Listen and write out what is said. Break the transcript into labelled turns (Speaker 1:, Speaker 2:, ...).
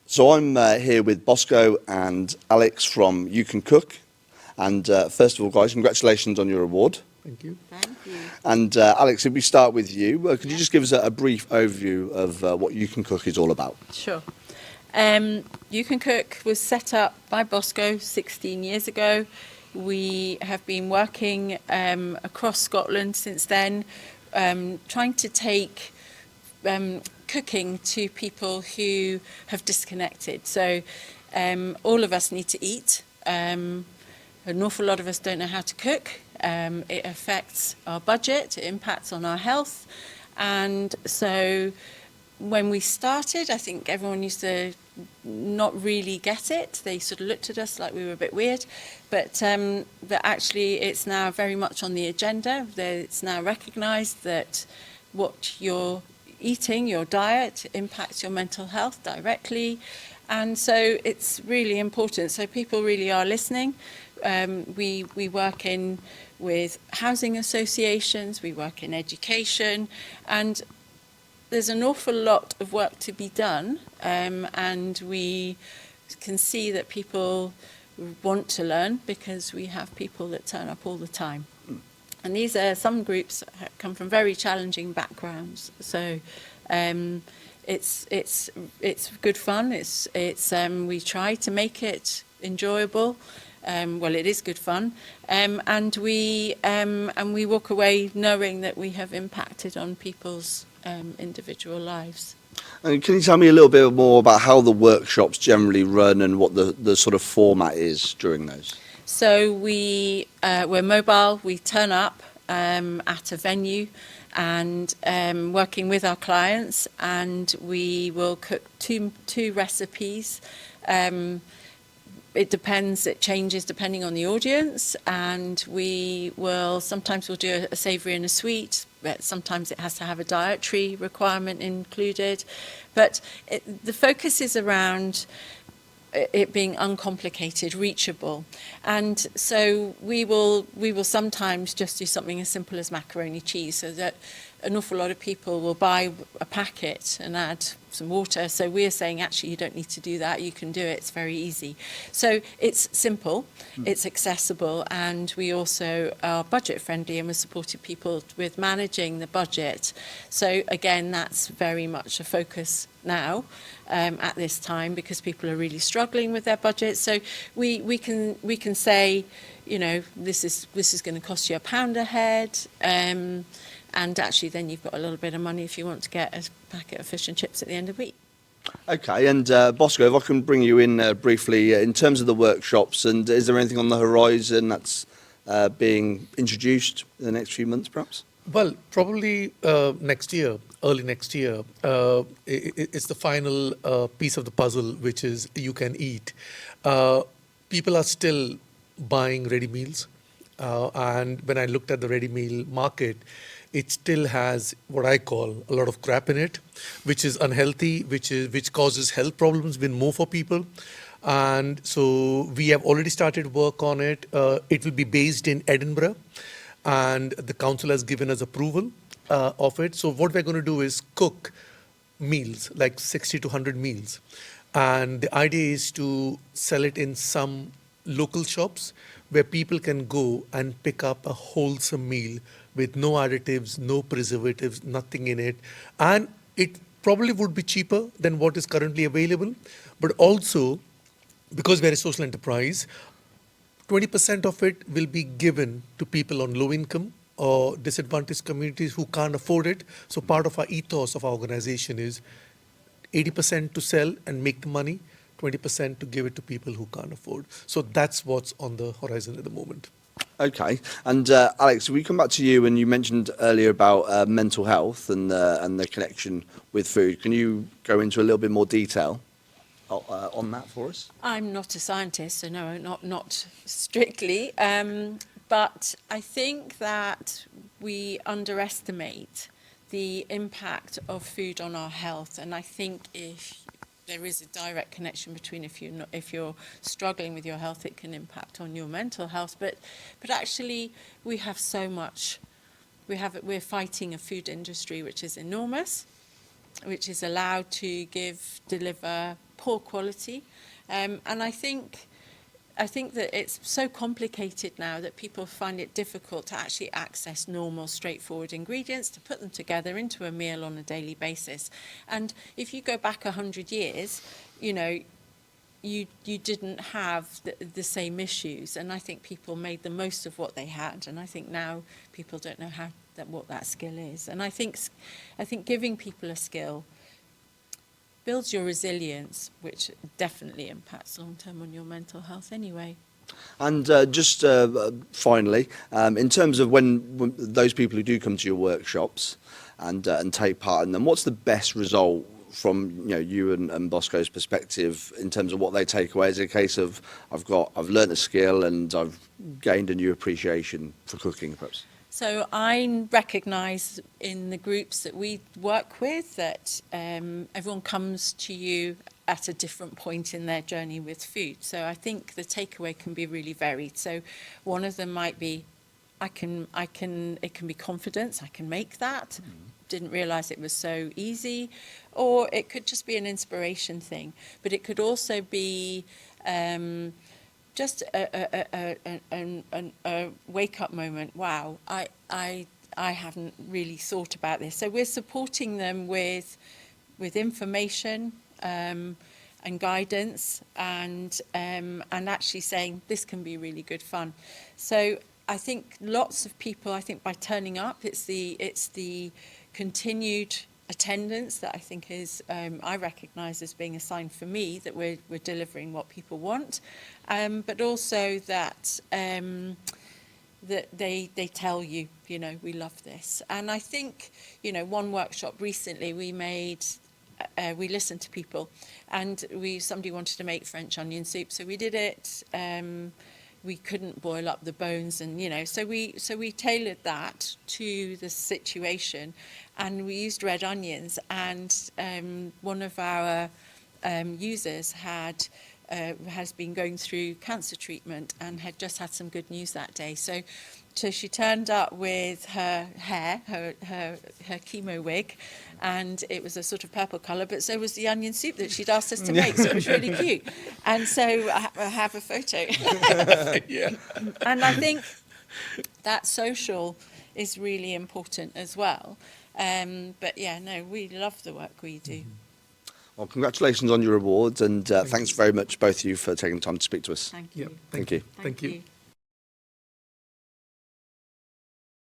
Speaker 1: So I'm here with Bosco and Alex from You Can Cook. And first of all, guys, congratulations on your award.
Speaker 2: Thank you.
Speaker 3: Thank you.
Speaker 1: And Alex, if we start with you, could you just give us a brief overview of what You Can Cook is all about?
Speaker 3: Sure. You Can Cook was set up by Bosco 16 years ago. We have been working across Scotland since then, trying to take cooking to people who have disconnected. So all of us need to eat. An awful lot of us don't know how to cook. It affects our budget, it impacts on our health. And so when we started, I think everyone used to not really get it. They sort of looked at us like we were a bit weird. But actually it's now very much on the agenda. It's now recognised that what you're eating, your diet, impacts your mental health directly. And so it's really important. So people really are listening. We work with housing associations, we work in education, and there's an awful lot of work to be done, and we can see that people want to learn because we have people that turn up all the time. And these are some groups that come from very challenging backgrounds. So it's good fun. We try to make it enjoyable. Well, it is good fun, and we walk away knowing that we have impacted on people's individual lives.
Speaker 1: And can you tell me a little bit more about how the workshops generally run and what the sort of format is during those?
Speaker 3: So we're mobile. We turn up at a venue and working with our clients, and we will cook two recipes. It depends, it changes depending on the audience, and sometimes we'll do a savoury and a sweet, but sometimes it has to have a dietary requirement included. But the focus is around it being uncomplicated, reachable. And so we will sometimes just do something as simple as macaroni cheese, so that an awful lot of people will buy a packet and add some water. So we're saying, actually, you don't need to do that. You can do it. It's very easy. So it's simple, it's accessible, and we also are budget friendly, and we're supporting people with managing the budget. So again, that's very much a focus now at this time, because people are really struggling with their budget. So we can say, you know, this is going to cost you £1 a head. And actually then you've got a little bit of money if you want to get a packet of fish and chips at the end of the week.
Speaker 1: Okay, and Bosco, if I can bring you in briefly, in terms of the workshops, and is there anything on the horizon that's being introduced in the next few months, perhaps?
Speaker 2: Well, probably next year, early next year, it's the final piece of the puzzle, which is You Can Eat. People are still buying ready meals, and when I looked at the ready meal market, it still has what I call a lot of crap in it, which is unhealthy, which causes health problems even more for people. And so we have already started work on it. It will be based in Edinburgh, and the council has given us approval of it. So what we're going to do is cook meals, like 60 to 100 meals. And the idea is to sell it in some local shops where people can go and pick up a wholesome meal with no additives, no preservatives, nothing in it. And it probably would be cheaper than what is currently available. But also, because we're a social enterprise, 20% of it will be given to people on low income or disadvantaged communities who can't afford it. So part of our ethos of our organization is 80% to sell and make the money, 20% to give it to people who can't afford. So that's what's on the horizon at the moment.
Speaker 1: Okay, and Alex, we come back to you, and you mentioned earlier about mental health and the connection with food. Can you go into a little bit more detail on that for us?
Speaker 3: I'm not a scientist, so no, not strictly. But I think that we underestimate the impact of food on our health, and I think if there is a direct connection between if you're struggling with your health, it can impact on your mental health. But actually, we have so much. We're fighting a food industry which is enormous, which is allowed to deliver poor quality. And I think that it's so complicated now that people find it difficult to actually access normal, straightforward ingredients, to put them together into a meal on a daily basis. And if you go back 100 years, you know, you didn't have the same issues, and I think people made the most of what they had. And I think now people don't know what that skill is. And I think giving people a skill builds your resilience, which definitely impacts long term on your mental health anyway.
Speaker 1: And just finally, in terms of when those people who do come to your workshops and take part in them, what's the best result from you and Bosco's perspective in terms of what they take away? Is it a case of I've learnt a skill and I've gained a new appreciation for cooking, perhaps?
Speaker 3: So I recognise in the groups that we work with that everyone comes to you at a different point in their journey with food. So I think the takeaway can be really varied. So one of them might be, it can be confidence, I can make that. Didn't realise it was so easy. Or it could just be an inspiration thing. But it could also be just a wake-up moment. Wow, I haven't really thought about this. So we're supporting them with information and guidance, and actually saying this can be really good fun. So I think lots of people, I think by turning up, it's the continued attendance that I think is, I recognise as being a sign for me that we're delivering what people want, but also that that they tell you, we love this. And I think, one workshop recently we made, we listened to people, and somebody wanted to make French onion soup, so we did it. We couldn't boil up the bones, and so we tailored that to the situation, and we used red onions. And one of our users has been going through cancer treatment and had just had some good news that day. So she turned up with her hair, her chemo wig, and it was a sort of purple colour, but so was the onion soup that she'd asked us to make, so it was really cute. And so I have a photo.
Speaker 2: Yeah.
Speaker 3: And I think that social is really important as well. But yeah, no, we love the work we do.
Speaker 1: Well, congratulations on your awards, and thanks very much, both of you, for taking the time to speak to us.
Speaker 3: Thank you.
Speaker 2: Yeah.
Speaker 1: Thank you.
Speaker 2: Thank you.